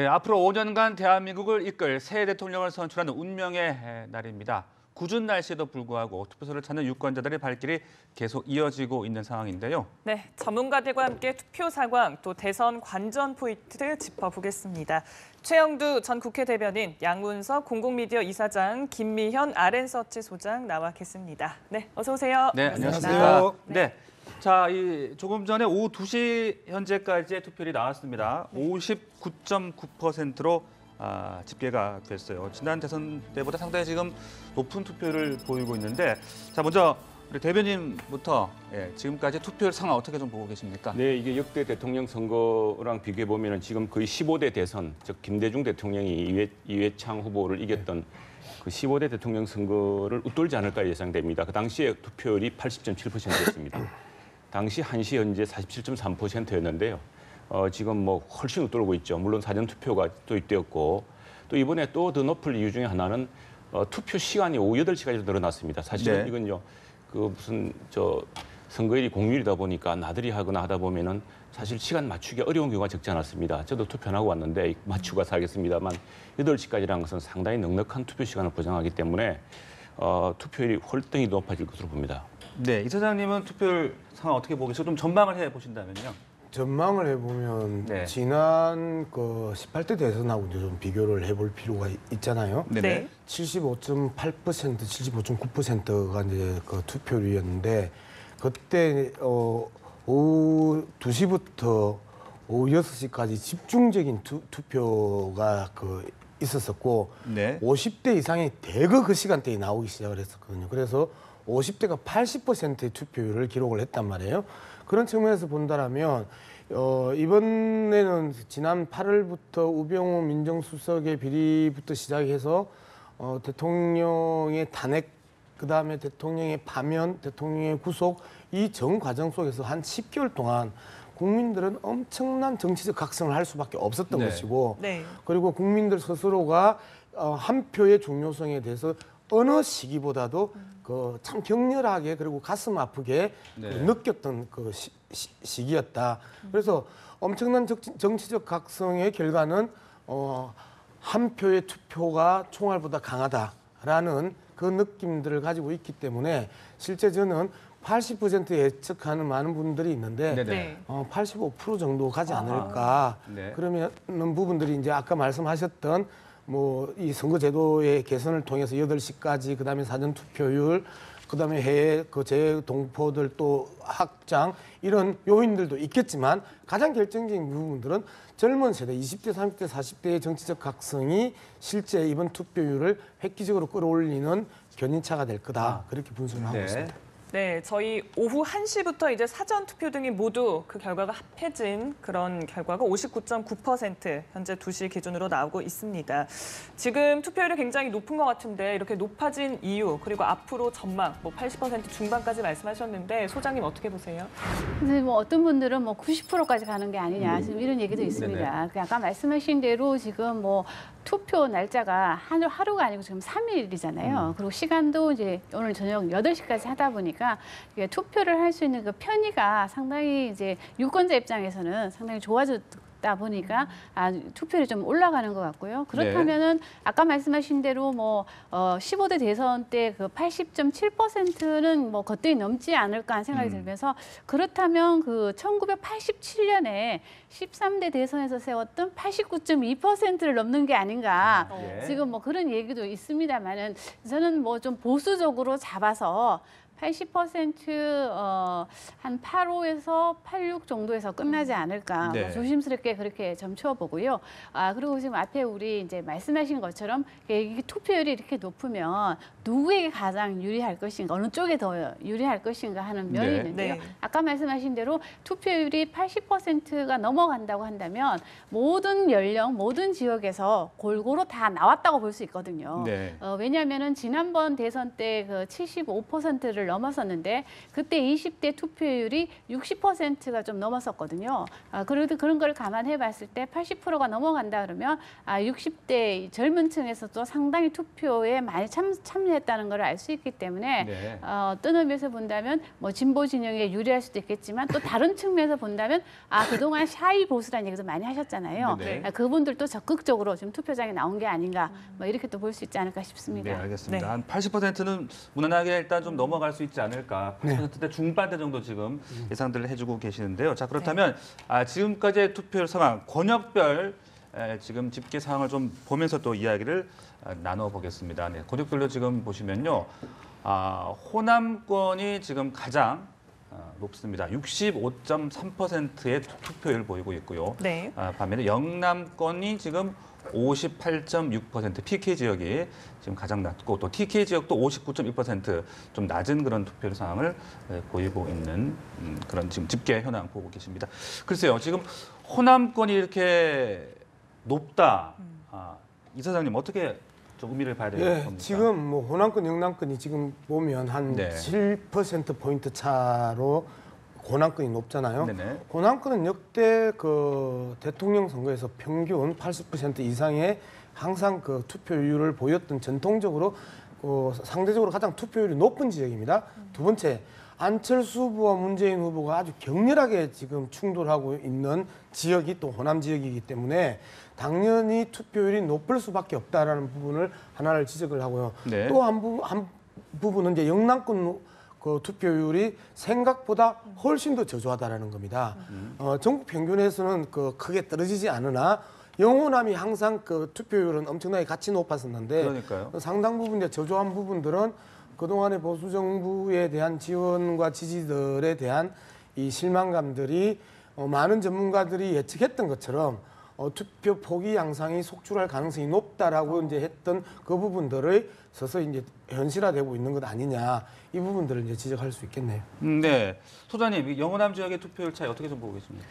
네, 앞으로 5년간 대한민국을 이끌 새 대통령을 선출하는 운명의 날입니다. 궂은 날씨에도 불구하고 투표소를 찾는 유권자들의 발길이 계속 이어지고 있는 상황인데요. 네, 전문가들과 함께 투표 상황 또 대선 관전 포인트 짚어보겠습니다. 최영두 전 국회 대변인, 양문석 공공미디어 이사장, 김미현 RN서치 소장 나와 계십니다. 네, 어서 오세요. 네, 안녕하십니까. 네. 자, 조금 전에 오후 2시 현재까지의 투표율이 나왔습니다. 59.9%로 집계가 됐어요. 지난 대선 때보다 상당히 지금 높은 투표율을 보이고 있는데, 자, 먼저 우리 대변인부터 지금까지 투표율 상황 어떻게 좀 보고 계십니까? 네, 이게 역대 대통령 선거랑 비교해 보면은 지금 거의 15대 대선, 즉 김대중 대통령이 이회창 후보를 이겼던 그 15대 대통령 선거를 웃돌지 않을까 예상됩니다. 그 당시에 투표율이 80.7%였습니다. 당시 1시 현재 47.3%였는데요. 지금 뭐 훨씬 웃돌고 있죠. 물론 사전 투표가 도입되었고 또 이번에 또 더 높을 이유 중에 하나는 투표 시간이 오후 8시까지 늘어났습니다. 사실은 네. 이건요. 그 무슨 선거일이 공휴일이다 보니까 나들이 하거나 하다 보면은 사실 시간 맞추기 어려운 경우가 적지 않았습니다. 저도 투표하고 왔는데 맞추고 살겠습니다만 8시까지라는 것은 상당히 넉넉한 투표 시간을 보장하기 때문에 투표율이 월등히 높아질 것으로 봅니다. 네, 이사장님은 투표율 상황 어떻게 보고 계시고 좀 전망을 해보신다면요. 전망을 해보면 네. 지난 그 18대 대선하고 이제 좀 비교를 해볼 필요가 있잖아요. 네네. 75.8%, 75.9%가 이제 그 투표율이었는데 그때 오후 2시부터 오후 6시까지 집중적인 투표가 있었었고 네. 50대 이상이 대거 그 시간대에 나오기 시작을 했었거든요. 그래서 50대가 80%의 투표율을 기록을 했단 말이에요. 그런 측면에서 본다라면 이번에는 지난 8월부터 우병우 민정수석의 비리부터 시작해서 대통령의 탄핵, 그다음에 대통령의 파면, 대통령의 구속 이 전 과정 속에서 한 10개월 동안 국민들은 엄청난 정치적 각성을 할 수밖에 없었던 네. 것이고 네. 그리고 국민들 스스로가 한 표의 중요성에 대해서 어느 시기보다도 참 격렬하게 그리고 가슴 아프게 네. 느꼈던 시기였다. 그래서 엄청난 정치적 각성의 결과는 한 표의 투표가 총알보다 강하다라는 그 느낌들을 가지고 있기 때문에 실제 저는 80% 예측하는 많은 분들이 있는데 네네. 85% 정도 가지 않을까. 네. 그러면 부분들이 이제 아까 말씀하셨던 뭐 이 선거제도의 개선을 통해서 8시까지 그다음에 사전 투표율 그다음에 해외 재동포들 또 확장 이런 요인들도 있겠지만 가장 결정적인 부분들은 젊은 세대 20대, 30대, 40대의 정치적 각성이 실제 이번 투표율을 획기적으로 끌어올리는 견인차가 될 거다. 그렇게 분석을 하고 있습니다. 네, 저희 오후 1시부터 이제 사전 투표 등이 모두 그 결과가 합해진 그런 결과가 59.9% 현재 2시 기준으로 나오고 있습니다. 지금 투표율이 굉장히 높은 것 같은데 이렇게 높아진 이유 그리고 앞으로 전망 뭐 80% 중반까지 말씀하셨는데 소장님 어떻게 보세요? 근데 뭐 어떤 분들은 뭐 90%까지 가는 게 아니냐 지금 이런 얘기도 있습니다. 아까 말씀하신 대로 지금 뭐 투표 날짜가 하루가 아니고 지금 3일이잖아요. 그리고 시간도 이제 오늘 저녁 8시까지 하다 보니까 이게 투표를 할 수 있는 그 편의가 상당히 이제 유권자 입장에서는 상당히 좋아졌다 보니까 투표율이 좀 올라가는 것 같고요. 그렇다면은 아까 말씀하신 대로 뭐 15대 대선 때 그 80.7%는 뭐 거뜬히 넘지 않을까 하는 생각이 들면서 그렇다면 그 1987년에 13대 대선에서 세웠던 89.2%를 넘는 게 아닌가. 지금 뭐 그런 얘기도 있습니다만은 저는 뭐 좀 보수적으로 잡아서 80% 한 85에서 86 정도에서 끝나지 않을까 네. 뭐 조심스럽게 그렇게 점쳐보고요. 그리고 지금 앞에 우리 이제 말씀하신 것처럼 이게 투표율이 이렇게 높으면 누구에게 가장 유리할 것인가, 어느 쪽에 더 유리할 것인가 하는 면이 있는데요. 네. 아까 말씀하신 대로 투표율이 80%가 넘어간다고 한다면 모든 연령, 모든 지역에서 골고루 다 나왔다고 볼 수 있거든요. 네. 왜냐하면은 지난번 대선 때 그 75%를 넘었었는데 그때 20대 투표율이 60%가 좀 넘었었거든요. 그래도 그런 걸 감안해 봤을 때 80%가 넘어간다 그러면 60대 젊은 층에서도 상당히 투표에 많이 참여했다는 걸 알 수 있기 때문에 네. 어떤 의미에서 본다면 뭐 진보 진영에 유리할 수도 있겠지만 또 다른 측면에서 본다면 그동안 샤이 보수라는 얘기도 많이 하셨잖아요. 네. 그분들도 적극적으로 지금 투표장에 나온 게 아닌가 뭐 이렇게 또 볼 수 있지 않을까 싶습니다. 네, 알겠습니다. 네. 한 80%는 무난하게 일단 좀 넘어갈 수 있지 않을까. 80%대 중반대 정도 지금 예상들을 해주고 계시는데요. 자, 그렇다면 지금까지의 투표율 상황, 권역별 지금 집계 상황을 좀 보면서 또 이야기를 나눠보겠습니다. 네, 권역별로 지금 보시면요. 호남권이 지금 가장 높습니다. 65.3%의 투표율을 보이고 있고요. 네. 반면에 영남권이 지금 58.6%, PK 지역이 지금 가장 낮고 또 TK 지역도 59.1%좀 낮은 그런 투표율 상황을 보이고 있는 그런 지금 집계 현황 보고 계십니다. 글쎄요, 지금 호남권이 이렇게 높다. 이사장님 어떻게 좀 의미를 봐야 되는 겁니까? 지금 뭐 호남권, 영남권이 지금 보면 한 네. 7%포인트 차로 호남권이 높잖아요. 네네. 호남권은 역대 그 대통령 선거에서 평균 80% 이상의 항상 그 투표율을 보였던 전통적으로 상대적으로 가장 투표율이 높은 지역입니다. 두 번째, 안철수 후보와 문재인 후보가 아주 격렬하게 지금 충돌하고 있는 지역이 또 호남 지역이기 때문에 당연히 투표율이 높을 수밖에 없다라는 부분을 하나를 지적을 하고요. 네. 또 한 부분은 이제 영남권 그 투표율이 생각보다 훨씬 더 저조하다라는 겁니다. 전국 평균에서는 그 크게 떨어지지 않으나 영호남이 항상 그 투표율은 엄청나게 같이 높았었는데 그러니까요. 상당 부분 이제 저조한 부분들은 그동안의 보수 정부에 대한 지원과 지지들에 대한 이 실망감들이 많은 전문가들이 예측했던 것처럼 투표 포기 양상이 속출할 가능성이 높다라고 이제 했던 그 부분들을 서서히 이제 현실화되고 있는 것 아니냐, 이 부분들을 이제 지적할 수 있겠네요. 네, 소장님, 영호남 지역의 투표율 차이 어떻게 좀 보고 계십니까?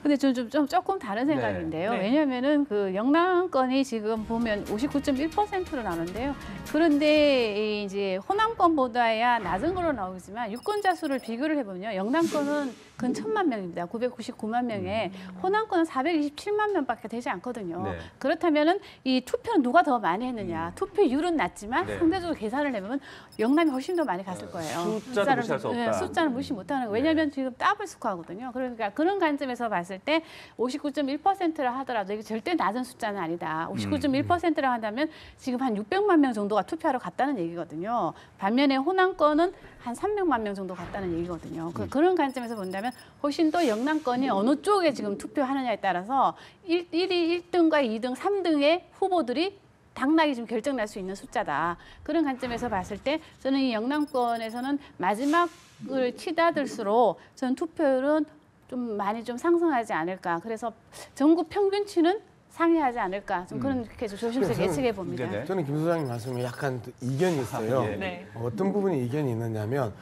근데 좀 조금 다른 생각인데요. 네. 왜냐하면은 그 영남권이 지금 보면 59.1%로 나오는데요. 그런데 이제 호남권보다야 낮은 걸로 나오지만 유권자 수를 비교를 해보면요, 영남권은 근 1,000만 명입니다. 999만 명에 호남권은 427만 명밖에 되지 않거든요. 네. 그렇다면은 이 투표는 누가 더 많이 했느냐? 투표율은 낮지만 네. 상대적으로 계산을 해보면 영남이 훨씬 더 많이 갔을 거예요. 숫자도 무시할 수 없다. 숫자는 무시 못하는 거예요. 왜냐하면 지금 더블 스코어거든요. 그러니까 그런 관점에서 봤을 때 59.1%라 하더라도 이게 절대 낮은 숫자는 아니다. 59.1%라 한다면 지금 한 600만 명 정도가 투표하러 갔다는 얘기거든요. 반면에 호남권은 한 300만 명 정도 갔다는 얘기거든요. 그런 관점에서 본다면 훨씬 더 영남권이 어느 쪽에 지금 투표하느냐에 따라서 1등과 2등, 3등의 후보들이 당락이 좀 결정날 수 있는 숫자다. 그런 관점에서 봤을 때 저는 이 영남권에서는 마지막을 치닫을수록 저는 투표율은 좀 많이 좀 상승하지 않을까. 그래서 전국 평균치는 상회하지 않을까. 좀 그렇게 조심스럽게 예측해 봅니다. 네네. 저는 김 소장님 말씀에 약간 이견이 있어요. 예. 네. 어떤 부분이 이견이 있느냐면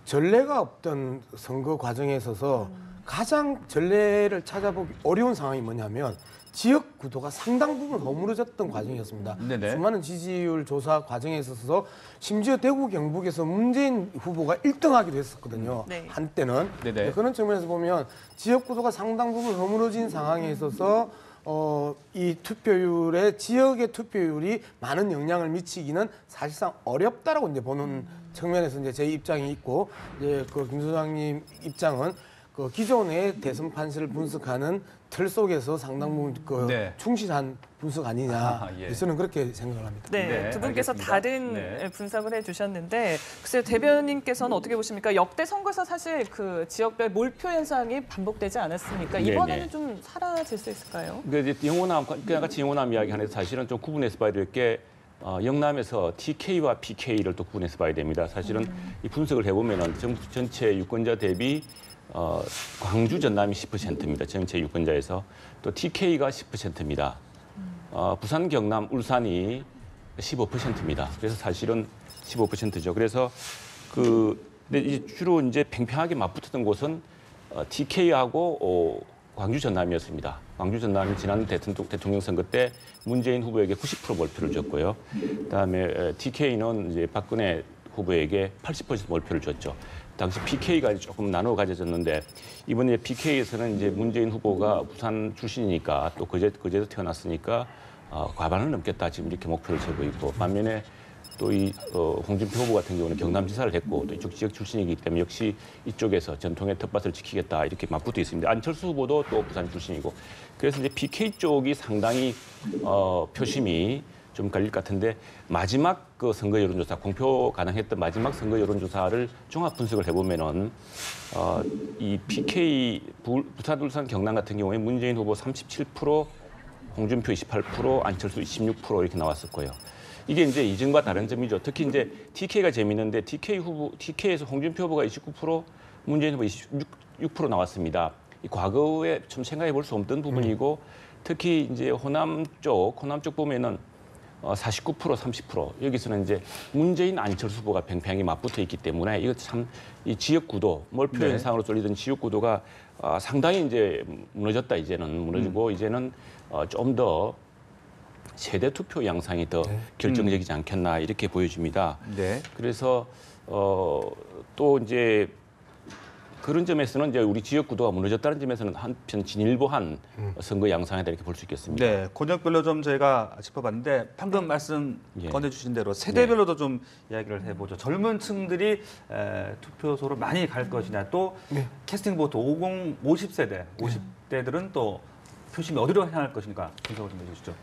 전례가 없던 선거 과정에 있어서 가장 전례를 찾아보기 어려운 상황이 뭐냐면 지역 구도가 상당 부분 허물어졌던 과정이었습니다. 네네. 수많은 지지율 조사 과정에 있어서 심지어 대구 경북에서 문재인 후보가 1등하기도 했었거든요. 네. 한때는. 네네. 그런 측면에서 보면 지역 구도가 상당 부분 허물어진 상황에 있어서 이 투표율에 지역의 투표율이 많은 영향을 미치기는 사실상 어렵다라고 이제 보는 측면에서 이제 제 입장이 있고, 이제 그 김 소장님 입장은 그 기존의 대선 판세를 분석하는 틀 속에서 상당 부분 그 네. 충실한 분석 아니냐. 예. 저는 그렇게 생각을 합니다. 네, 네, 두 분께서 알겠습니다. 다른 네. 분석을 해주셨는데, 글쎄요, 대변인께서는 어떻게 보십니까? 역대 선거에서 사실 그 지역별 몰표 현상이 반복되지 않았습니까? 네, 이번에는 네. 좀 사라질 수 있을까요? 그러니까 이제 영호남, 같이 영호남 이야기하는데 사실은 좀 구분해서 봐야 될 게 영남에서 TK와 PK를 또 구분해서 봐야 됩니다. 사실은 이 분석을 해보면은 전체 유권자 대비 광주 전남이 10%입니다. 전체 유권자에서 또 TK가 10%입니다. 부산, 경남, 울산이 15%입니다. 그래서 사실은 15%죠. 그래서 근데 이제 주로 이제 팽팽하게 맞붙었던 곳은 TK하고 광주 전남이었습니다. 광주 전남이 지난 대통령 선거 때 문재인 후보에게 90% 몰표를 줬고요. 그다음에 TK는 이제 박근혜 후보에게 80% 몰표를 줬죠. 당시 PK가 조금 나눠 가져졌는데 이번에 PK에서는 이제 문재인 후보가 부산 출신이니까 또 거제도 태어났으니까 과반을 넘겠다 지금 이렇게 목표를 세고 있고 반면에 또 이 홍준표 후보 같은 경우는 경남지사를 했고 또 이쪽 지역 출신이기 때문에 역시 이쪽에서 전통의 텃밭을 지키겠다 이렇게 맞붙어 있습니다. 안철수 후보도 또 부산 출신이고 그래서 이제 PK 쪽이 상당히 표심이 좀 갈릴 것 같은데 마지막 그 선거 여론조사 공표 가능했던 마지막 선거 여론조사를 종합 분석을 해보면은 이 PK 부산, 울산, 경남 같은 경우에 문재인 후보 37%, 홍준표 28%, 안철수 26% 이렇게 나왔을 거예요. 이게 이제 이전과 다른 점이죠. 특히 이제 TK가 재밌는데 TK에서 홍준표 후보가 29%, 문재인 후보 26% 나왔습니다. 이 과거에 좀 생각해 볼 수 없던 부분이고 특히 이제 호남 쪽 보면은 49%, 30% 여기서는 이제 문재인 안철수 후보가 팽팽하게 맞붙어 있기 때문에 이거 참 이 지역 구도 몰표 현상으로 쏠리던 지역 구도가 상당히 이제 무너졌다 이제는 무너지고 이제는 좀 더 세대 투표 양상이 더 결정적이지 않겠나 이렇게 보여집니다. 네. 그래서 또 이제 그런 점에서는 이제 우리 지역 구도가 무너졌다는 점에서는 한편 진일보한 선거 양상이다 이렇게 볼 수 있겠습니다. 네, 권역별로 좀 저희가 짚어봤는데 방금 말씀 예. 꺼내주신 대로 세대별로도 좀 이야기를 해보죠. 젊은 층들이 투표소로 많이 갈 것이냐 또 캐스팅 보트 50세대, 50대들은 또 표심이 어디로 향할 것인가 분석을 좀 해주시죠.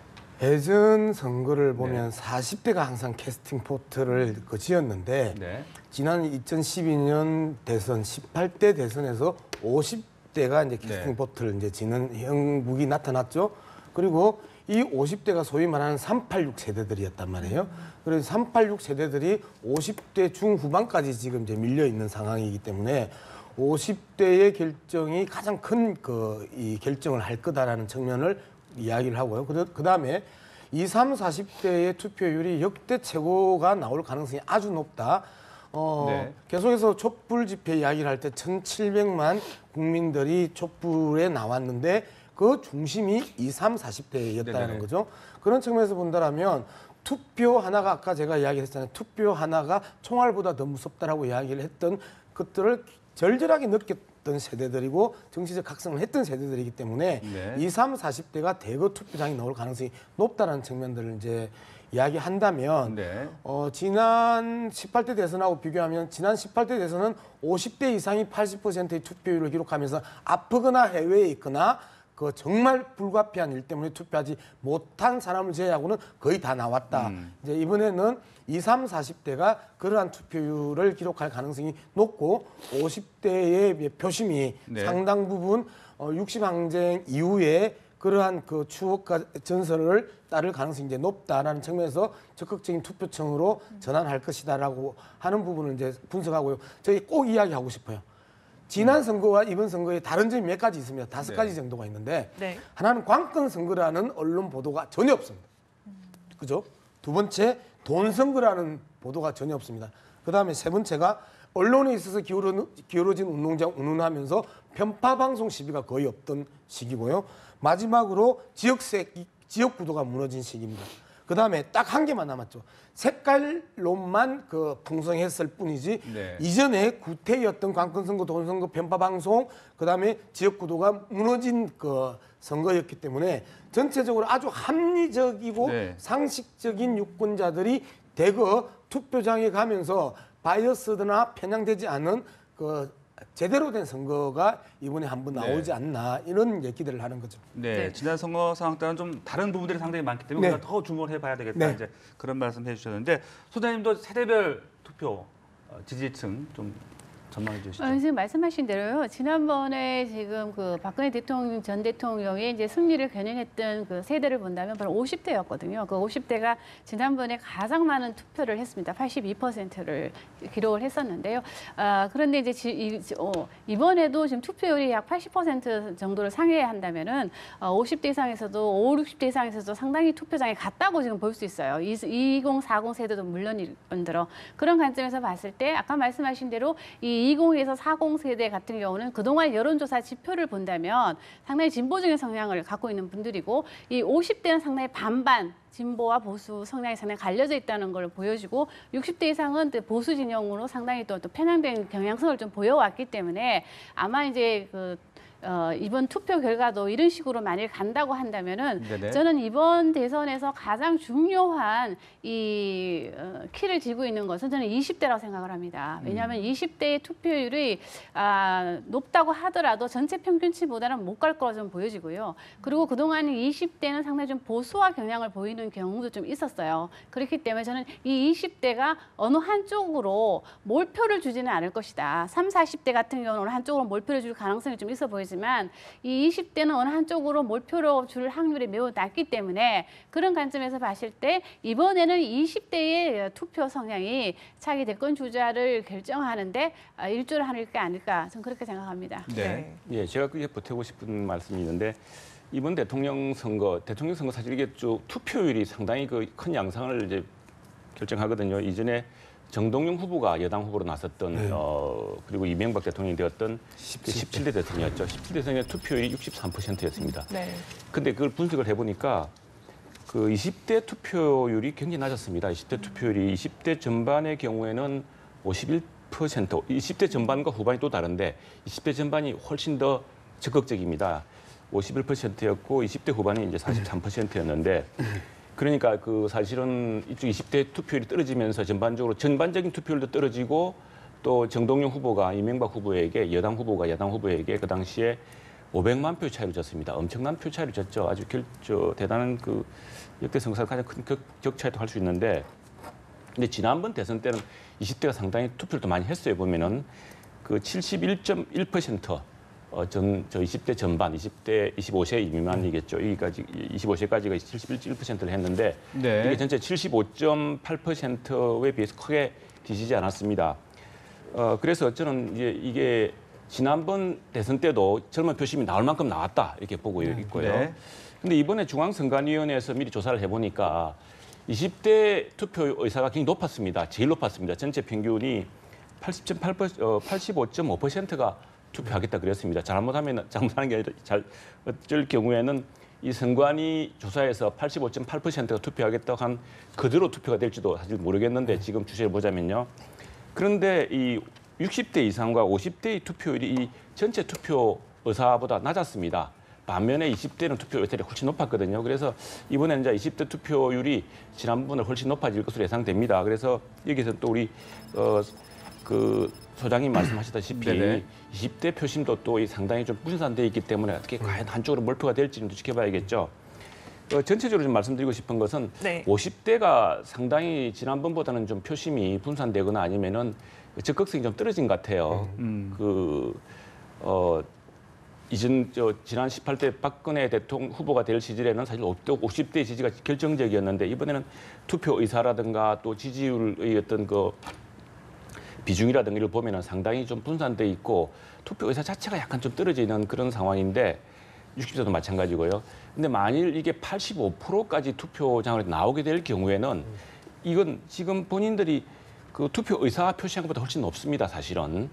예전 선거를 보면 40대가 항상 캐스팅 포트를 지었는데 네. 지난 2012년 대선 18대 대선에서 50대가 이제 캐스팅 포트를 이제 지는 형국이 나타났죠. 그리고 이 50대가 소위 말하는 386 세대들이었단 말이에요. 그래서 386 세대들이 50대 중후반까지 지금 이제 밀려 있는 상황이기 때문에 50대의 결정이 가장 큰 이 결정을 할 거다라는 측면을 이야기를 하고요. 그다음에 20, 30, 40대의 투표율이 역대 최고가 나올 가능성이 아주 높다. 계속해서 촛불 집회 이야기를 할 때 1,700만 국민들이 촛불에 나왔는데 그 중심이 20, 40대였다는 거죠. 그런 측면에서 본다면 투표 하나가 아까 제가 이야기했잖아요. 투표 하나가 총알보다 더 무섭다라고 이야기를 했던 것들을 절절하게 느꼈던 세대들이고 정치적 각성을 했던 세대들이기 때문에 20, 40대가 대거 투표장에 나올 가능성이 높다는 측면들을 이제 이야기한다면 지난 18대 대선하고 비교하면 지난 18대 대선은 50대 이상이 80%의 투표율을 기록하면서 아프거나 해외에 있거나 그 정말 불가피한 일 때문에 투표하지 못한 사람을 제외하고는 거의 다 나왔다. 이제 이번에는 20, 40대가 그러한 투표율을 기록할 가능성이 높고 50대의 표심이 상당 부분 60항쟁 이후에 그러한 그 추억과 전설을 따를 가능성이 이제 높다라는 측면에서 적극적인 투표층으로 전환할 것이다라고 하는 부분을 이제 분석하고요. 저희 꼭 이야기하고 싶어요. 지난 선거와 이번 선거에 다른 점이 몇 가지 있습니다. 5가지 정도가 있는데 하나는 관건 선거라는 언론 보도가 전혀 없습니다. 그죠? 두 번째 돈 선거라는 보도가 전혀 없습니다. 그다음에 세 번째가 언론에 있어서 기울어진 운동장 운운하면서 편파 방송 시비가 거의 없던 시기고요. 마지막으로 지역 구도가 무너진 시기입니다. 그다음에 딱 한 개만 남았죠. 색깔론만 풍성했을 뿐이지 이전에 구태였던 관건선거, 돈선거, 편파방송, 그다음에 지역구도가 무너진 선거였기 때문에 전체적으로 아주 합리적이고 상식적인 유권자들이 대거 투표장에 가면서 바이어스드나 편향되지 않은 제대로 된 선거가 이번에 한번 나오지 않나 이런 얘기들을 하는 거죠. 지난 선거 상황 때는 좀 다른 부분들이 상당히 많기 때문에 우리가 더 주목을 해봐야 되겠다. 이제 그런 말씀해 주셨는데 소장님도 세대별 투표 지지층 좀 전망해 주시죠. 지금 말씀하신 대로요. 지난번에 지금 박근혜 대통령 전 대통령이 이제 승리를 겨냥했던 그 세대를 본다면 바로 50대였거든요. 그 50대가 지난번에 가장 많은 투표를 했습니다. 82%를 기록을 했었는데요. 그런데 이제 이번에도 지금 투표율이 약 80% 정도를 상회해야 한다면은 50대 이상에서도 50, 60대 이상에서도 상당히 투표장에 갔다고 지금 볼 수 있어요. 20, 40 세대도 물론이들어 그런 관점에서 봤을 때 아까 말씀하신 대로 이 이 20에서 40 세대 같은 경우는 그동안 여론조사 지표를 본다면 상당히 진보적인 성향을 갖고 있는 분들이고 이 50대는 상당히 반반 진보와 보수 성향이 상당히 갈려져 있다는 걸 보여주고 60대 이상은 보수 진영으로 상당히 또 편향된 경향성을 좀 보여왔기 때문에 아마 이제 이번 투표 결과도 이런 식으로 만일 간다고 한다면은 네네. 저는 이번 대선에서 가장 중요한 이 키를 쥐고 있는 것은 저는 20대라고 생각을 합니다. 왜냐하면 20대의 투표율이 높다고 하더라도 전체 평균치보다는 못 갈 거라 좀 보여지고요. 그리고 그동안 20대는 상당히 좀 보수화 경향을 보이는 경우도 좀 있었어요. 그렇기 때문에 저는 이 20대가 어느 한쪽으로 몰표를 주지는 않을 것이다. 30, 40대 같은 경우는 한쪽으로 몰표를 줄 가능성이 좀 있어 보이지만 이 20대는 어느 한쪽으로 몰표를 줄 확률이 매우 낮기 때문에 그런 관점에서 봤을 때 이번에는 20대의 투표 성향이 차기 대권 주자를 결정하는데 일조를 하는 게 아닐까 저는 그렇게 생각합니다. 네. 예, 제가 그게 보태고 싶은 말씀이 있는데 이번 대통령 선거 사실 이게 좀 투표율이 상당히 큰 양상을 이제 결정하거든요. 이전에 정동영 후보가 여당 후보로 나섰던 그리고 이명박 대통령이 되었던 17대 대통령이었죠. 17대 대통령의 투표율이 63%였습니다. 네. 근데 그걸 분석을 해보니까 그 20대 투표율이 굉장히 낮았습니다. 20대 투표율이 20대 전반의 경우에는 51%, 20대 전반과 후반이 또 다른데 20대 전반이 훨씬 더 적극적입니다. 51%였고 20대 후반이 이제 43%였는데 그러니까 사실은 이쪽 20대 투표율이 떨어지면서 전반적인 투표율도 떨어지고 또 정동영 후보가 이명박 후보에게 야당 후보에게 그 당시에 500만 표 차이로 졌습니다. 엄청난 표 차이로 졌죠. 아주 대단한 역대 선거에서 가장 큰 격차이도 할 수 있는데 근데 지난번 대선 때는 20대가 상당히 투표를 더 많이 했어요. 보면은 71.1% 저 20대 전반, 20대 25세 미만이겠죠. 여기까지 25세까지가 71%를 했는데 네. 이게 전체 75.8%에 비해서 크게 뒤지지 않았습니다. 그래서 저는 이제 이게 지난번 대선 때도 젊은 표심이 나올 만큼 나왔다 이렇게 보고 있고요. 네. 근데 이번에 중앙선관위원회에서 미리 조사를 해보니까 20대 투표 의사가 굉장히 높았습니다. 제일 높았습니다. 전체 평균이 85.5%가 투표하겠다 그랬습니다. 잘못하는 게 아니라 어쩔 경우에는 이 선관위 조사에서 85.8%가 투표하겠다고 한 그대로 투표가 될지도 사실 모르겠는데 지금 추세를 보자면요. 그런데 이 60대 이상과 50대의 투표율이 이 전체 투표 의사보다 낮았습니다. 반면에 20대는 투표 의사율이 훨씬 높았거든요. 그래서 이번에는 이제 20대 투표율이 지난번에 훨씬 높아질 것으로 예상됩니다. 그래서 여기서 또 우리 소장님 말씀하셨다시피 네네. 20대 표심도 또 상당히 좀 분산되어 있기 때문에 어떻게 과연 한쪽으로 몰표가 될지는 또 지켜봐야겠죠. 전체적으로 좀 말씀드리고 싶은 것은 네. 50대가 상당히 지난번보다는 좀 표심이 분산되거나 아니면은 적극성이 좀 떨어진 것 같아요. 지난 18대 박근혜 대통령 후보가 될 시절에는 사실 50대 지지가 결정적이었는데 이번에는 투표 의사라든가 또 지지율의 어떤 비중이라든가 이걸 보면은 상당히 좀 분산돼 있고 투표 의사 자체가 약간 좀 떨어져 있는 그런 상황인데 60대도 마찬가지고요. 근데 만일 이게 85%까지 투표장으로 나오게 될 경우에는 이건 지금 본인들이 투표 의사 표시한 것보다 훨씬 높습니다, 사실은.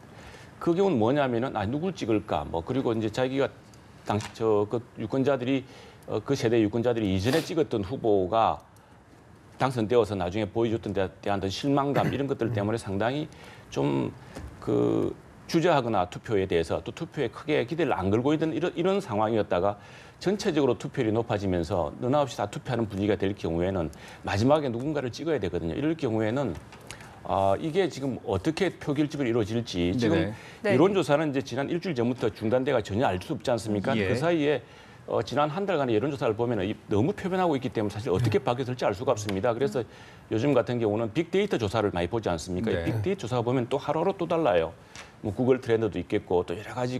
그 경우는 뭐냐면은 누굴 찍을까? 그리고 이제 자기가 당시 유권자들이 그 세대 유권자들이 이전에 찍었던 후보가 당선되어서 나중에 보여줬던 데 대한 실망감 이런 것들 때문에 상당히 좀 주저하거나 투표에 대해서 또 투표에 크게 기대를 안 걸고 있던 이런 상황이었다가 전체적으로 투표율이 높아지면서 너나 없이 다 투표하는 분위기가 될 경우에는 마지막에 누군가를 찍어야 되거든요. 이럴 경우에는 이게 지금 어떻게 표결집이 이루어질지 지금 네. 여론조사는 이제 지난 일주일 전부터 중단돼가 전혀 알 수 없지 않습니까? 예. 그 사이에 지난 한 달간의 여론조사를 보면 너무 표변하고 있기 때문에 사실 어떻게 바뀌었을지 알 수가 없습니다. 그래서 요즘 같은 경우는 빅데이터 조사를 많이 보지 않습니까? 네. 이 빅데이터 조사 보면 또 하루하루 또 달라요. 구글 트렌드도 있겠고 또 여러 가지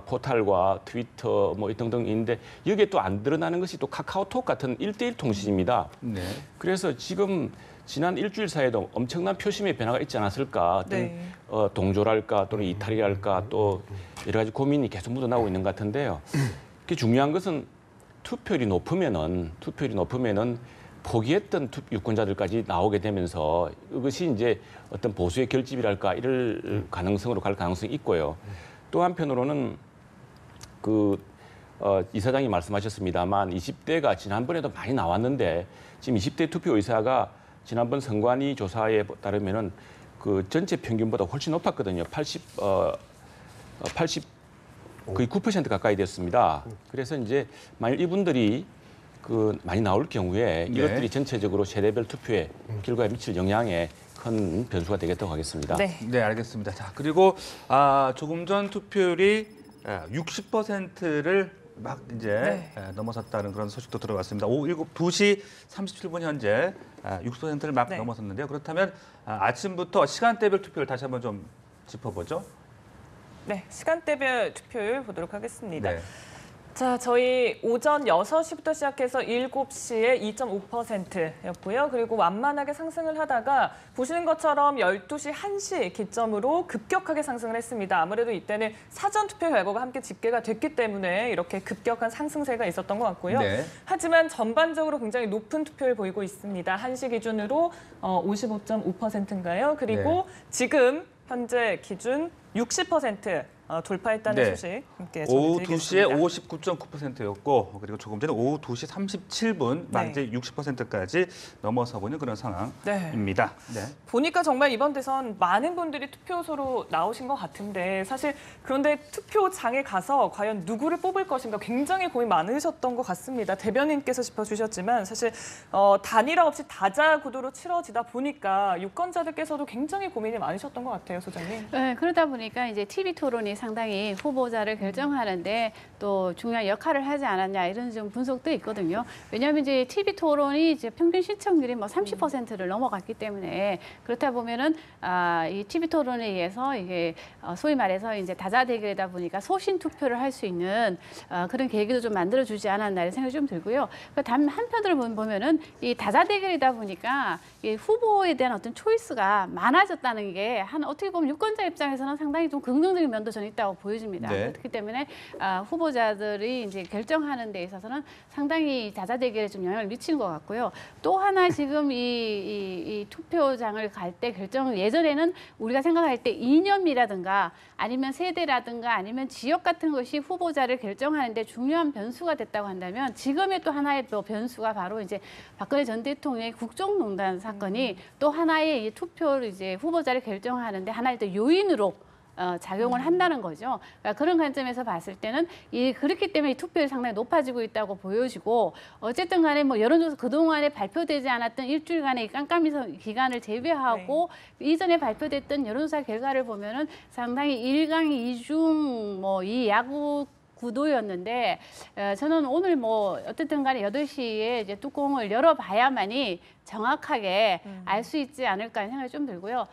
포탈과 트위터 등등 있는데 여기에 또 안 드러나는 것이 또 카카오톡 같은 1대1 통신입니다. 네. 그래서 지금 지난 일주일 사이에도 엄청난 표심의 변화가 있지 않았을까? 어떤 네. 동조랄까 또는 이탈이랄까 또 여러 가지 고민이 계속 묻어나오고 있는 것 같은데요. 중요한 것은 투표율이 높으면은 포기했던 유권자들까지 나오게 되면서 이것이 이제 어떤 보수의 결집이랄까 이럴 가능성으로 갈 가능성이 있고요. 또 한편으로는 이사장이 말씀하셨습니다만 20대가 지난번에도 많이 나왔는데 지금 20대 투표 의사가 지난번 선관위 조사에 따르면은 그 전체 평균보다 훨씬 높았거든요. 80 거의 9% 가까이 됐습니다. 그래서 이제 만일 이분들이 많이 나올 경우에 이것들이 전체적으로 세대별 투표에 결과에 미칠 영향에 큰 변수가 되겠다고 하겠습니다. 네. 네, 알겠습니다. 자, 그리고 조금 전 투표율이 60%를 막 이제 넘어섰다는 그런 소식도 들어왔습니다. 오후 2시 37분 현재 60%를 막 넘어섰는데요. 그렇다면 아침부터 시간대별 투표를 다시 한번 좀 짚어보죠. 네, 시간대별 투표율 보도록 하겠습니다. 네. 자, 저희 오전 6시부터 시작해서 7시에 2.5%였고요. 그리고 완만하게 상승을 하다가 보시는 것처럼 12시 1시 기점으로 급격하게 상승을 했습니다. 아무래도 이때는 사전 투표 결과가 함께 집계가 됐기 때문에 이렇게 급격한 상승세가 있었던 것 같고요. 네. 하지만 전반적으로 굉장히 높은 투표를 보이고 있습니다. 1시 기준으로 55.5%인가요? 그리고 지금 현재 기준 60% 돌파했다는 소식 함께 오후 전해드리겠습니다. 2시에 59.9%였고 그리고 조금 전에 오후 2시 37분 막 이제 60%까지 넘어서고 있는 그런 상황입니다. 네. 보니까 정말 이번 대선 많은 분들이 투표소로 나오신 것 같은데 사실 그런데 투표장에 가서 과연 누구를 뽑을 것인가 굉장히 고민 많으셨던 것 같습니다. 대변인께서 짚어주셨지만 사실 단일화 없이 다자 구도로 치러지다 보니까 유권자들께서도 굉장히 고민이 많으셨던 것 같아요, 소장님. 네, 그러다 보니까 이제 TV 토론이 상당히 후보자를 결정하는데 또 중요한 역할을 하지 않았냐 이런 좀 분석도 있거든요. 왜냐하면 이제 TV 토론이 이제 평균 시청률이 뭐 30%를 넘어갔기 때문에 그렇다 보면은 이 TV 토론에 의해서 이게 소위 말해서 이제 다자 대결이다 보니까 소신 투표를 할 수 있는 그런 계기도 좀 만들어주지 않았나 이런 생각이 좀 들고요. 단 한편으로 보면은 이 다자 대결이다 보니까 이 후보에 대한 어떤 초이스가 많아졌다는 게 어떻게 보면 유권자 입장에서는 상당히 좀 긍정적인 면도 저는 있다고 보여집니다. 네. 그렇기 때문에 후보자들이 이제 결정하는 데 있어서는 상당히 다자 대결에 좀 영향을 미치는 것 같고요. 또 하나 지금 이 투표장을 갈 때 예전에는 우리가 생각할 때 이념이라든가 아니면 세대라든가 아니면 지역 같은 것이 후보자를 결정하는데 중요한 변수가 됐다고 한다면 지금의 또 하나의 또 변수가 바로 이제 박근혜 전 대통령의 국정농단 사건이 또 하나의 이 투표를 이제 후보자를 결정하는데 하나의 또 요인으로 작용을 한다는 거죠. 그러니까 그런 관점에서 봤을 때는 그렇기 때문에 이 투표율이 상당히 높아지고 있다고 보여지고 어쨌든 간에 뭐 여론조사 그동안에 발표되지 않았던 일주일간의 깜깜이 기간을 제외하고 이전에 발표됐던 여론조사 결과를 보면은 상당히 1강 2중 뭐 이 야구 구도였는데 저는 오늘 뭐 어쨌든 간에 8시에 이제 뚜껑을 열어봐야만이 정확하게 알 수 있지 않을까 하는 생각이 좀 들고요.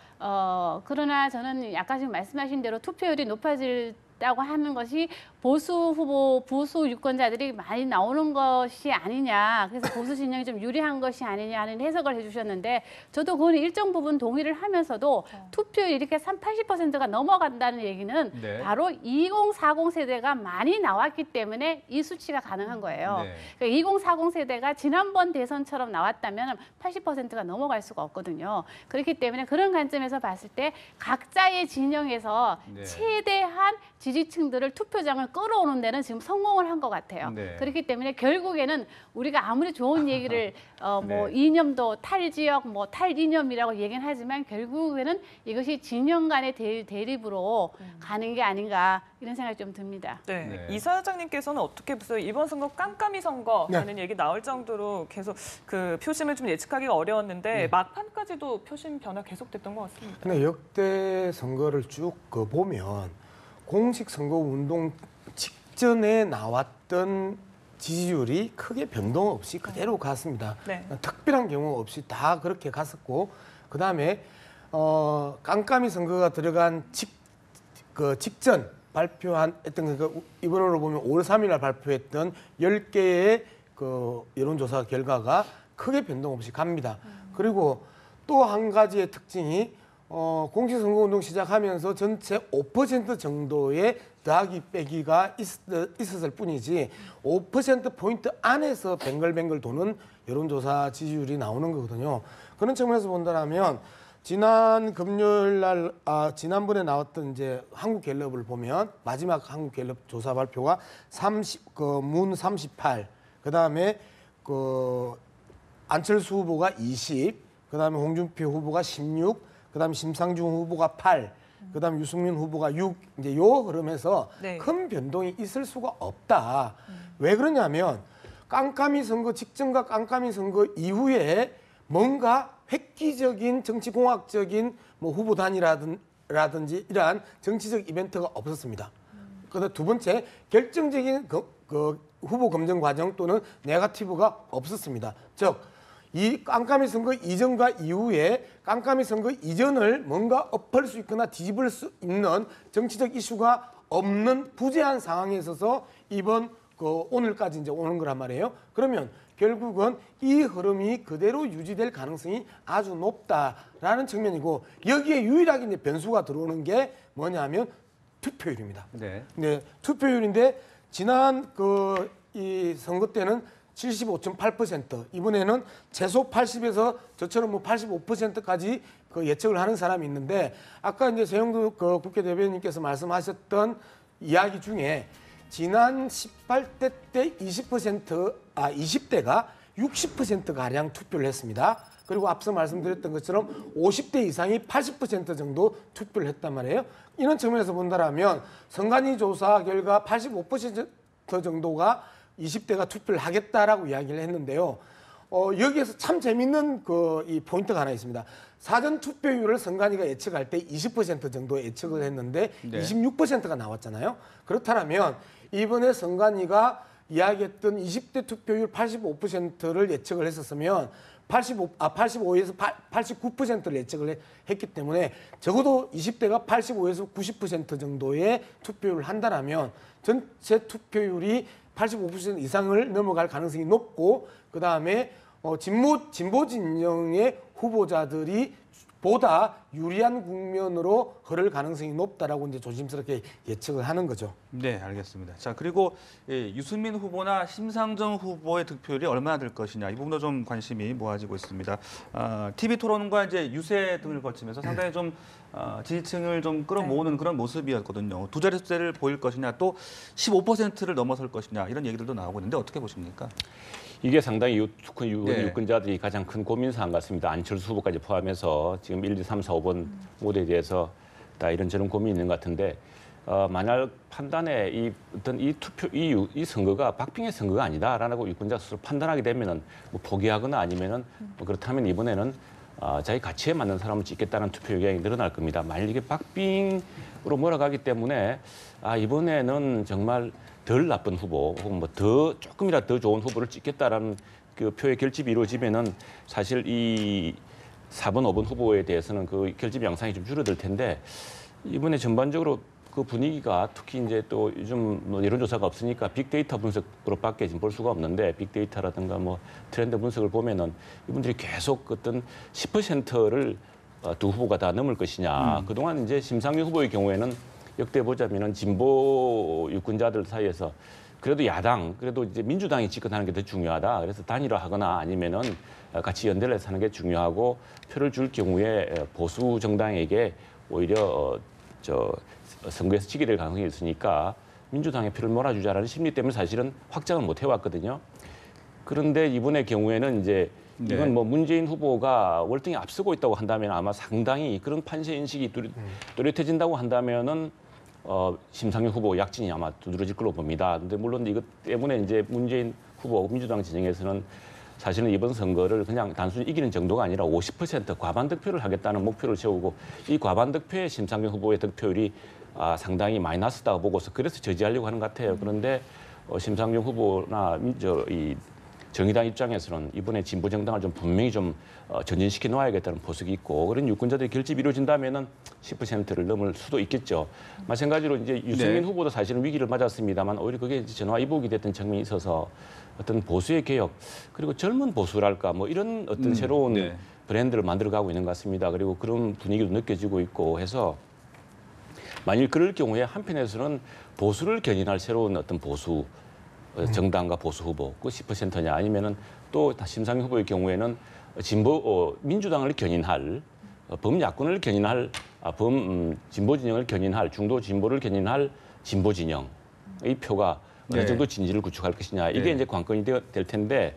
그러나 저는 아까 지금 말씀하신 대로 투표율이 높아졌다고 하는 것이 보수 후보, 보수 유권자들이 많이 나오는 것이 아니냐. 그래서 보수 진영이 좀 유리한 것이 아니냐 하는 해석을 해주셨는데 저도 그건 일정 부분 동의를 하면서도 투표율이 이렇게 80%가 넘어간다는 얘기는 바로 2040 세대가 많이 나왔기 때문에 이 수치가 가능한 거예요. 그러니까 2040 세대가 지난번 대선처럼 나왔다면 80%가 넘어갈 수가 없거든요. 그렇기 때문에 그런 관점에서 봤을 때 각자의 진영에서 최대한 지지층들을 투표장을 끌어오는 데는 지금 성공을 한 것 같아요. 그렇기 때문에 결국에는 우리가 아무리 좋은 얘기를 뭐 이념도 탈지역, 뭐 탈이념이라고 얘기는 하지만 결국에는 이것이 진영 간의 대립으로 가는 게 아닌가 이런 생각이 좀 듭니다. 네. 이사장님께서는 어떻게 보세요? 이번 선거 깜깜이 선거라는 얘기 나올 정도로 계속 그 표심을 좀 예측하기가 어려웠는데 막판까지도 표심 변화 계속됐던 것 같습니다. 근데 역대 선거를 쭉 보면 공식 선거 운동 직전에 나왔던 지지율이 크게 변동 없이 그대로 갔습니다. 특별한 경우 없이 다 그렇게 갔었고 그다음에 깜깜이 선거가 들어간 직전 발표한 이번으로 보면 5월 3일 날 발표했던 10개의 그 여론조사 결과가 크게 변동 없이 갑니다. 그리고 또 한 가지의 특징이 공식선거운동 시작하면서 전체 5% 정도의 더하기 빼기가 있었을 뿐이지 5%포인트 안에서 뱅글뱅글 도는 여론조사 지지율이 나오는 거거든요. 그런 측면에서 본다면 지난 금요일 날 지난번에 나왔던 이제 한국갤럽을 보면 마지막 한국갤럽 조사 발표가 문 38, 그다음에 안철수 후보가 20, 그다음에 홍준표 후보가 16, 그다음에 심상정 후보가 8, 그다음에 유승민 후보가 6. 이제 요 흐름에서 네. 큰 변동이 있을 수가 없다. 왜 그러냐면 깜깜이 선거 직전과 깜깜이 선거 이후에 뭔가 획기적인 정치공학적인 뭐 후보 단일화라든지 이러한 정치적 이벤트가 없었습니다. 그다음 두 번째 결정적인 그 후보 검증 과정 또는 네거티브가 없었습니다. 즉 이 깜깜이 선거 이전과 이후에 깜깜이 선거 이전을 뭔가 엎을 수 있거나 뒤집을 수 있는 정치적 이슈가 없는 부재한 상황에 있어서 이번 오늘까지 이제 오는 거란 말이에요. 그러면 결국은 이 흐름이 그대로 유지될 가능성이 아주 높다라는 측면이고 여기에 유일하게 이제 변수가 들어오는 게 뭐냐면 투표율입니다. 네. 네, 투표율인데 지난 이 선거 때는 75.8%, 이번에는 최소 80에서 저처럼 뭐 85%까지 예측을 하는 사람이 있는데 아까 이제 세영도 국회 대변인께서 말씀하셨던 이야기 중에 지난 18대 때 20대가 60% 가량 투표를 했습니다. 그리고 앞서 말씀드렸던 것처럼 50대 이상이 80% 정도 투표를 했단 말이에요. 이런 측면에서 본다면 선관위 조사 결과 85% 정도가 20대가 투표를 하겠다라고 이야기를 했는데요. 여기에서 참 재밌는 이 포인트가 하나 있습니다. 사전 투표율을 선관위가 예측할 때 20% 정도 예측을 했는데 네. 26%가 나왔잖아요. 그렇다면 이번에 선관위가 이야기했던 20대 투표율 85%를 예측을 했었으면 85에서 89%를 예측을 했기 때문에 적어도 20대가 85에서 90% 정도의 투표율을 한다면 전체 투표율이 85% 이상을 넘어갈 가능성이 높고 그다음에 진보 진영의 후보자들이 보다 유리한 국면으로 흐를 가능성이 높다라고 이제 조심스럽게 예측을 하는 거죠. 네, 알겠습니다. 자, 그리고 유승민 후보나 심상정 후보의 득표율이 얼마나 될 것이냐 이 부분도 좀 관심이 모아지고 있습니다. TV 토론과 이제 유세 등을 거치면서 상당히 좀 지지층을 좀 끌어모으는 그런 모습이었거든요. 두 자릿수를 보일 것이냐 또 15%를 넘어설 것이냐 이런 얘기들도 나오고 있는데 어떻게 보십니까? 이게 상당히 네. 유권자들이 가장 큰 고민사항 같습니다. 안철수 후보까지 포함해서 지금 1, 2, 3, 4, 5번 후보에 대해서 다 이런저런 고민이 있는 것 같은데 만약 판단에 이 선거가 박빙의 선거가 아니다라고 유권자 스스로 판단하게 되면은 뭐 포기하거나 아니면은 뭐 그렇다면 이번에는 자기 가치에 맞는 사람을 찍겠다는 투표 의견이 늘어날 겁니다. 만약 이게 박빙으로 몰아가기 때문에 이번에는 정말 덜 나쁜 후보 혹은 뭐 조금이라도 더 좋은 후보를 찍겠다라는 그 표의 결집이 이루어지면은 사실 이 4번, 5번 후보에 대해서는 그 결집 양상이 좀 줄어들 텐데 이번에 전반적으로 그 분위기가 특히 이제 또 요즘 뭐 여론조사가 없으니까 빅데이터 분석으로밖에 지금 볼 수가 없는데 빅데이터라든가 뭐 트렌드 분석을 보면은 이분들이 계속 어떤 10%를 두 후보가 다 넘을 것이냐. 그동안 이제 심상정 후보의 경우에는 역대 보자면은 진보 유권자들 사이에서 그래도 그래도 이제 민주당이 집권하는 게 더 중요하다. 그래서 단일화하거나 아니면은 같이 연대를 해서 하는 게 중요하고 표를 줄 경우에 보수 정당에게 오히려 선거에서 지게 될 가능성이 있으니까 민주당의 표를 몰아주자라는 심리 때문에 사실은 확장을 못 해왔거든요. 그런데 이번의 경우에는 이제 이건 뭐 문재인 후보가 월등히 앞서고 있다고 한다면 아마 상당히 그런 판세 인식이 뚜렷해진다고 한다면은 심상정 후보 약진이 아마 두드러질 걸로 봅니다. 근데 물론 이것 때문에 이제 문재인 후보 민주당 진영에서는 사실은 이번 선거를 그냥 단순히 이기는 정도가 아니라 50% 과반 득표를 하겠다는 목표를 세우고 이 과반 득표의 심상정 후보의 득표율이 상당히 마이너스다고 보고서 그래서 저지하려고 하는 것 같아요. 그런데 심상정 후보나 이 정의당 입장에서는 이번에 진보 정당을 좀 분명히 좀 전진시켜 놓아야겠다는 포석이 있고 그런 유권자들의 결집이 이루어진다면은 10%를 넘을 수도 있겠죠. 마찬가지로 이제 유승민 후보도 사실은 위기를 맞았습니다만 오히려 그게 이제 전화위복이 됐던 측면이 있어서 어떤 보수의 개혁 그리고 젊은 보수랄까 뭐 이런 어떤 새로운 브랜드를 만들어가고 있는 것 같습니다. 그리고 그런 분위기도 느껴지고 있고 해서 만일 그럴 경우에 한편에서는 보수를 견인할 새로운 어떤 보수 정당과 보수 후보 그 10%냐 아니면은 또 심상정 후보의 경우에는 진보 민주당을 견인할 범야권을 견인할 진보 진영을 견인할 중도 진보를 견인할 진보 진영의 표가 어느 네. 정도 진지를 구축할 것이냐 이게 네. 이제 관건이 될 텐데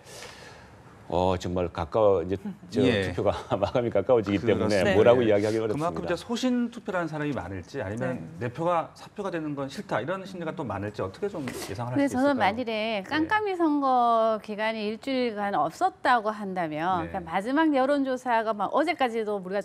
정말 이제 예. 투표가 마감이 가까워지기 때문에 그렇습니다. 뭐라고 네. 이야기하기 어렵습니다. 그만큼 이제 소신 투표라는 사람이 많을지 아니면 내 표가 사표가 되는 건 싫다 이런 심리가 또 많을지 어떻게 좀 예상을 할 근데 수 있을까요? 저는 만일에 깜깜이 선거 기간이 일주일간 없었다고 한다면 네. 그러니까 마지막 여론조사가 막 어제까지도 우리가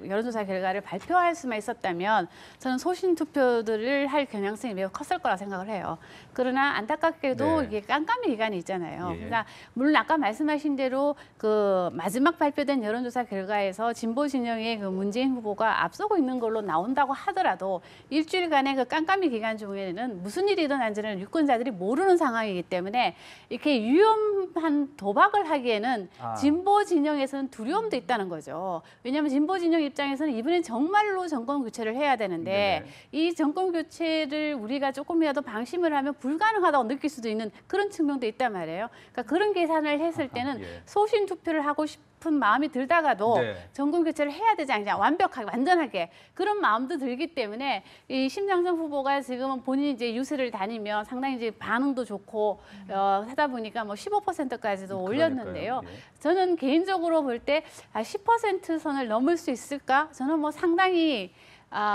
여론조사 결과를 발표할 수만 있었다면 저는 소신 투표들을 할 경향성이 매우 컸을 거라 생각을 해요. 그러나 안타깝게도 네. 이게 깜깜이 기간이 있잖아요. 예. 그러니까 물론 아까 말씀하신 대로 그 마지막 발표된 여론조사 결과에서 진보 진영의 그 문재인 후보가 앞서고 있는 걸로 나온다고 하더라도 일주일간의 그 깜깜이 기간 중에는 무슨 일이 일어난지는 유권자들이 모르는 상황이기 때문에 이렇게 위험한 도박을 하기에는 진보 진영에서는 두려움도 있다는 거죠. 왜냐하면 진보 진영 입장에서는 이번엔 정말로 정권 교체를 해야 되는데 네네. 이 정권 교체를 우리가 조금이라도 방심을 하면 불가능하다고 느낄 수도 있는 그런 측면도 있단 말이에요. 그러니까 그런 계산을 했을 때는 예. 소신 투표를 하고 싶은 마음이 들다가도 네. 정권 교체를 해야 되지 않냐, 완벽하게 완전하게 그런 마음도 들기 때문에 이 심상정 후보가 지금은 본인이 이제 유세를 다니며 상당히 이제 반응도 좋고 하다 보니까 뭐 15%까지도 올렸는데요. 그러니까요. 예. 저는 개인적으로 볼 때 10% 선을 넘을 수 있을까? 저는 뭐 상당히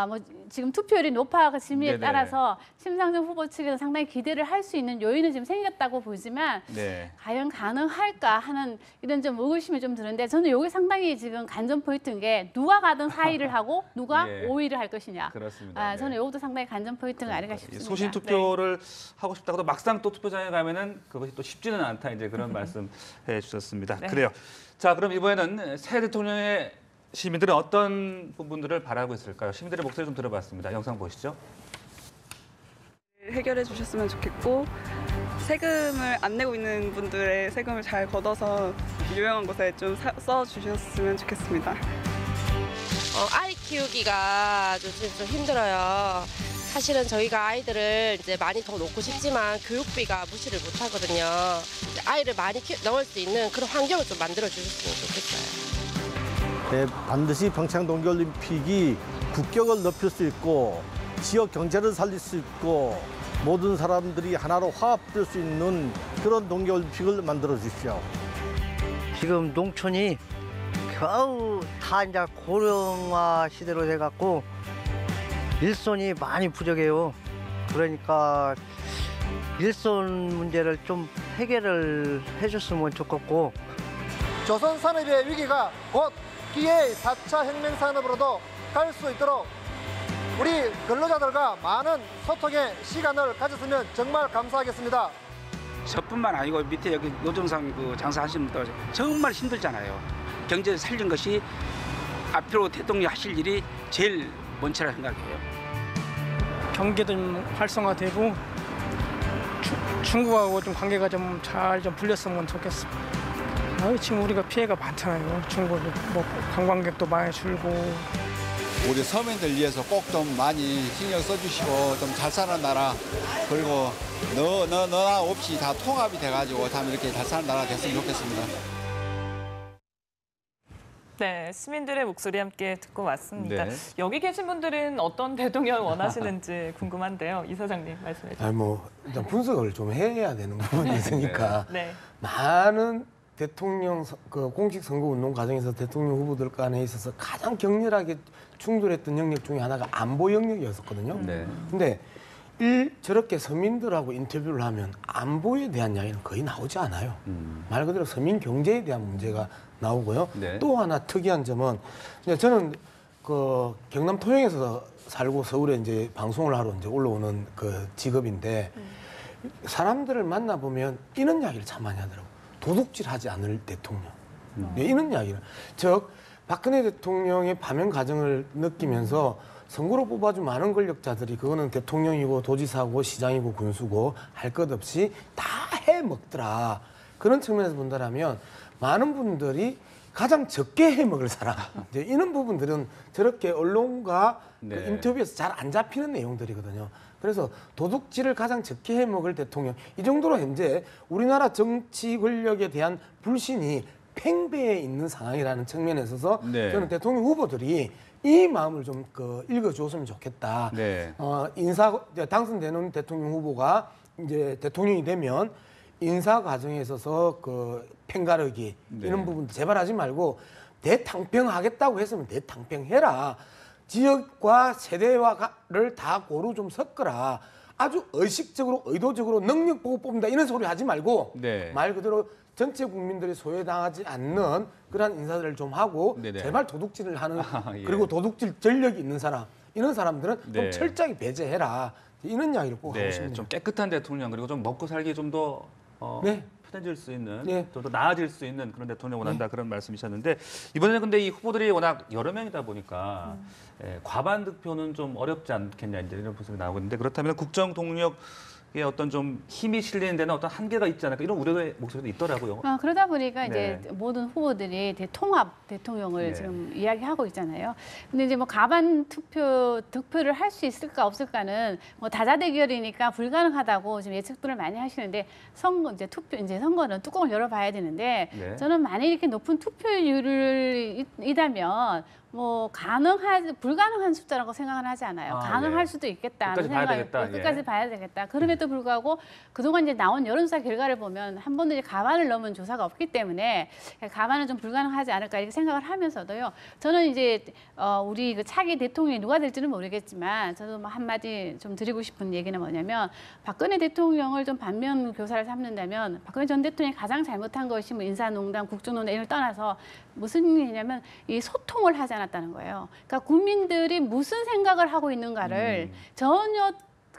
뭐 지금 투표율이 높아짐에 네네. 따라서 심상정 후보 측에서 상당히 기대를 할 수 있는 요인은 지금 생겼다고 보지만 네. 과연 가능할까 하는 이런 좀 의구심이 좀 드는데 저는 여기 상당히 지금 관전 포인트인 게 누가 가든 4위를 하고 누가 예. 5위를 할 것이냐. 그렇습니다. 네. 저는 이것도 상당히 관전 포인트가 아닐까 싶습니다. 소신 투표를 하고 싶다고도 막상 또 투표장에 가면은 그것이 또 쉽지는 않다 이제 그런 말씀해 주셨습니다. 네. 그래요. 자, 그럼 이번에는 새 대통령의 시민들은 어떤 부분들을 바라고 있을까요? 시민들의 목소리 좀 들어봤습니다. 영상 보시죠. 해결해 주셨으면 좋겠고 세금을 안 내고 있는 분들의 세금을 잘 걷어서 유용한 곳에 좀 써 주셨으면 좋겠습니다. 아이 키우기가 요즘 좀 힘들어요. 사실은 저희가 아이들을 이제 많이 더 놓고 싶지만 교육비가 무시를 못 하거든요. 아이를 많이 넣을 수 있는 그런 환경을 좀 만들어 주셨으면 좋겠어요. 네, 반드시 평창 동계올림픽이 국격을 높일 수 있고 지역 경제를 살릴 수 있고 모든 사람들이 하나로 화합될 수 있는 그런 동계올림픽을 만들어 주십시오. 지금 농촌이 겨우 다 이제 고령화 시대로 돼갖고 일손이 많이 부족해요. 그러니까 일손 문제를 좀 해결을 해줬으면 좋겠고 조선 산업의 위기가 곧 기회의 4차 혁명 산업으로도 갈 수 있도록 우리 근로자들과 많은 소통의 시간을 가졌으면 정말 감사하겠습니다. 저뿐만 아니고 밑에 여기 노점상 그 장사하시는 분들 정말 힘들잖아요. 경제를 살린 것이 앞으로 대통령이 하실 일이 제일 먼저라 생각해요. 경기도 좀 활성화되고 중국하고 좀 관계가 좀 잘 좀 풀렸으면 좋겠습니다. 지금 우리가 피해가 많잖아요. 중국이 뭐 관광객도 많이 줄고. 우리 서민들 위해서 꼭 좀 많이 신경 써주시고 좀 잘 사는 나라 그리고 너나 없이 다 통합이 돼가지고 참 이렇게 잘 사는 나라가 됐으면 좋겠습니다. 네, 시민들의 목소리 함께 듣고 왔습니다. 네. 여기 계신 분들은 어떤 대통령 원하시는지 궁금한데요. 이 사장님 말씀해 주세요. 뭐 일단 분석을 좀 해야 되는 부분이 있으니까 네. 많은 대통령 그 공식 선거 운동 과정에서 대통령 후보들 간에 있어서 가장 격렬하게 충돌했던 영역 중에 하나가 안보 영역이었었거든요. 네. 근데 저렇게 서민들하고 인터뷰를 하면 안보에 대한 이야기는 거의 나오지 않아요. 말 그대로 서민 경제에 대한 문제가 나오고요. 네. 또 하나 특이한 점은 이제 저는 그 경남 토영에서 살고 서울에 이제 방송을 하러 이제 올라오는 그 직업인데 사람들을 만나 보면 이런 이야기를 참 많이 하더라고. 도둑질하지 않을 대통령. 네, 이런 이야기를. 즉 박근혜 대통령의 파면 과정을 느끼면서 선거로 뽑아준 많은 권력자들이 그거는 대통령이고 도지사고 시장이고 군수고 할 것 없이 다 해먹더라. 그런 측면에서 본다면 많은 분들이 가장 적게 해먹을 사람. 이제 이런 부분들은 저렇게 언론과 네. 그 인터뷰에서 잘 안 잡히는 내용들이거든요. 그래서 도둑질을 가장 적게 해먹을 대통령. 이 정도로 현재 우리나라 정치 권력에 대한 불신이 팽배해 있는 상황이라는 측면에 있어서 네. 저는 대통령 후보들이 이 마음을 좀 읽어줬으면 좋겠다. 네. 당선되는 대통령 후보가 이제 대통령이 되면 인사 과정에 있어서 그 팽가르기 네. 이런 부분도 제발 하지 말고 대탕평하겠다고 했으면 대탕평해라. 지역과 세대와를 다 고루 좀 섞어라. 아주 의식적으로 의도적으로 능력 보고 뽑는다 이런 소리 하지 말고 네. 말 그대로 전체 국민들이 소외당하지 않는 그런 인사들을 좀 하고 네네. 제발 도둑질을 하는 예. 그리고 도둑질 전력이 있는 사람 이런 사람들은 네. 좀 철저하게 배제해라. 이런 이야기를 꼭 하고 네, 싶네요. 좀 깨끗한 대통령 그리고 좀 먹고 살기 좀 더 네. 편해질 수 있는, 네. 좀 더 나아질 수 있는 그런 대통령 원한다 그런 말씀이셨는데 이번에는 근데 이 후보들이 워낙 여러 명이다 보니까 과반 득표는 좀 어렵지 않겠냐 이제 이런 모습이 나오고 있는데 그렇다면 국정 동력에 어떤 좀 힘이 실리는 데는 어떤 한계가 있지 않을까 이런 우려의 목소리도 있더라고요. 그러다 보니까 네. 이제 모든 후보들이 대통합 대통령을 네. 지금 이야기하고 있잖아요. 근데 이제 뭐 가반 득표를 할 수 있을까 없을까는 뭐 다자대결이니까 불가능하다고 지금 예측들을 많이 하시는데 선거는 뚜껑을 열어봐야 되는데 네. 저는 만약 이렇게 높은 투표율을 이다면 뭐 불가능한 숫자라고 생각은 하지 않아요. 가능할 예. 수도 있겠다는 끝까지 봐야 생각이 되겠다. 끝까지 예. 봐야 되겠다. 그럼에도 불구하고 그동안 이제 나온 여론조사 결과를 보면 한 번도 이제 가반을 넘은 조사가 없기 때문에 가반은 좀 불가능하지 않을까 이렇게 생각을 하면서도요. 저는 이제 우리 그 차기 대통령이 누가 될지는 모르겠지만 저도 뭐 한마디 좀 드리고 싶은 얘기는 뭐냐면 박근혜 대통령을 좀 반면 교사를 삼는다면 박근혜 전 대통령이 가장 잘못한 것이 뭐 인사농단, 국정농단 이걸 떠나서 무슨 얘기냐면 이 소통을 하지 않았다는 거예요. 그러니까 국민들이 무슨 생각을 하고 있는가를 전혀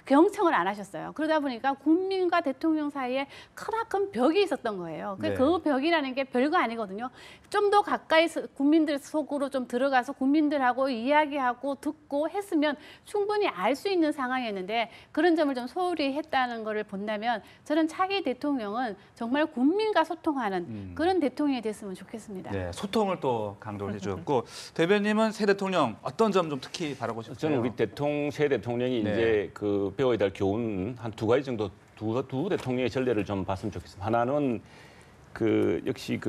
경청을 안 하셨어요. 그러다 보니까 국민과 대통령 사이에 크나큰 벽이 있었던 거예요. 네. 그 벽이라는 게 별거 아니거든요. 좀 더 가까이 국민들 속으로 좀 들어가서 국민들하고 이야기하고 듣고 했으면 충분히 알 수 있는 상황이었는데 그런 점을 좀 소홀히 했다는 거를 본다면 저는 차기 대통령은 정말 국민과 소통하는 그런 대통령이 됐으면 좋겠습니다. 네, 소통을 또 강조를 해주셨고 대변님은 새 대통령 어떤 점 좀 특히 바라고 싶으세요? 저는 우리 새 대통령이 네. 이제 그 배워야 될 교훈 한 두 가지 정도 두 대통령의 전례를 좀 봤으면 좋겠습니다. 하나는 그 역시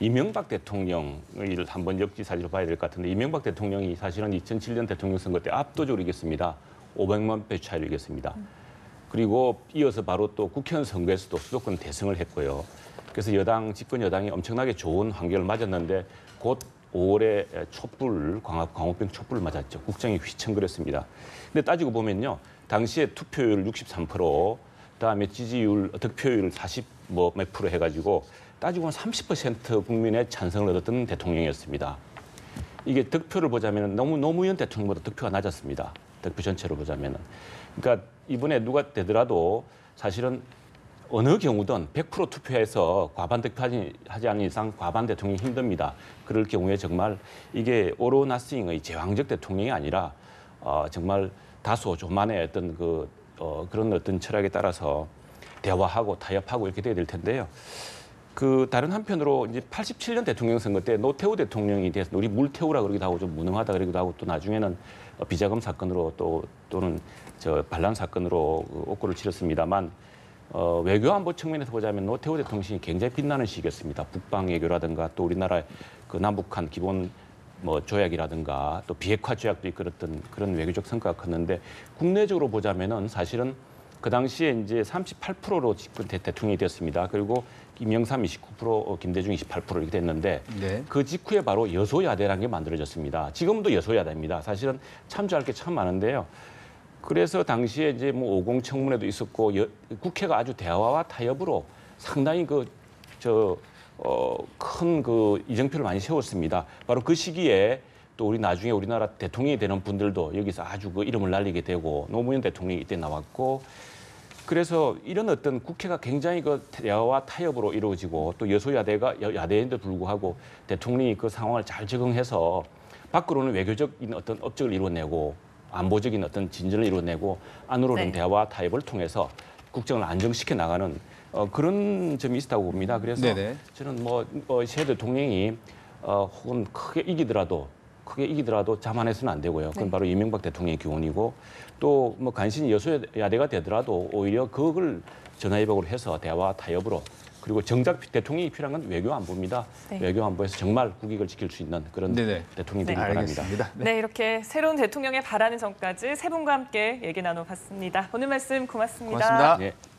이명박 대통령을 한번 역지사지로 봐야 될 것 같은데 이명박 대통령이 사실은 2007년 대통령 선거 때 압도적으로 이겼습니다. 500만 표 차이로 이겼습니다. 그리고 이어서 바로 또 국회의원 선거에서도 수도권 대승을 했고요. 그래서 집권 여당이 엄청나게 좋은 환경을 맞았는데 곧 5월에 광우병 촛불을 맞았죠. 국정이 휘청거렸습니다. 근데 따지고 보면요. 당시에 투표율 63%, 그다음에 득표율 40몇 프로 해가지고 따지고 보면 30% 국민의 찬성을 얻었던 대통령이었습니다. 이게 득표를 보자면 노무현 대통령보다 득표가 낮았습니다. 득표 전체로 보자면은. 그러니까 이번에 누가 되더라도 사실은 어느 경우든 100% 투표해서 과반 득표하지 않는 이상 과반 대통령이 힘듭니다. 그럴 경우에 정말 이게 오로 나싱의 제왕적 대통령이 아니라 정말 다소 조만의 그런 어떤 철학에 따라서 대화하고 타협하고 이렇게 돼야 될 텐데요. 다른 한편으로 이제 87년 대통령 선거 때 노태우 대통령이 돼서 우리 물태우라 그러기도 하고 좀 무능하다 그러기도 하고 또 나중에는 비자금 사건으로 또는 반란 사건으로 옥고를 치렀습니다만 외교 안보 측면에서 보자면 노태우 대통령이 굉장히 빛나는 시기였습니다. 북방 외교라든가 또 우리나라 남북한 기본 조약이라든가 또 비핵화 조약도 이끌었던 그런 외교적 성과가 컸는데 국내적으로 보자면은 사실은 그 당시에 이제 38%로 집권 대통령이 됐습니다. 그리고 김영삼 29%, 김대중 28% 이렇게 됐는데 네. 그 직후에 바로 여소야대라는 게 만들어졌습니다. 지금도 여소야대입니다. 사실은 참조할 게 참 많은데요. 그래서 당시에 이제 50 청문회도 있었고 국회가 아주 대화와 타협으로 상당히 큰 이정표를 많이 세웠습니다. 바로 그 시기에 또 나중에 우리나라 대통령이 되는 분들도 여기서 아주 이름을 날리게 되고 노무현 대통령이 이때 나왔고 그래서 이런 어떤 국회가 굉장히 대화와 타협으로 이루어지고 또 여소야대가 야대인데 불구하고 대통령이 그 상황을 잘 적응해서 밖으로는 외교적인 어떤 업적을 이루어내고 안보적인 어떤 진전을 이루어내고 안으로는 네. 대화와 타협을 통해서 국정을 안정시켜 나가는 그런 점이 있다고 봅니다. 그래서 네네. 저는 새 대통령이 혹은 크게 이기더라도 자만해서는 안 되고요. 그건 네. 바로 이명박 대통령의 교훈이고 또 간신히 여소야대가 되더라도 오히려 그걸 전화위복으로 해서 대화 타협으로 그리고 정작 대통령이 필요한 건 외교 안보입니다. 네. 외교 안보에서 정말 국익을 지킬 수 있는 그런 네네. 대통령이 되기 네. 바랍니다. 알겠습니다. 네, 이렇게 새로운 대통령에 바라는 점까지 세 분과 함께 얘기 나눠봤습니다. 오늘 말씀 고맙습니다. 고맙습니다. 네.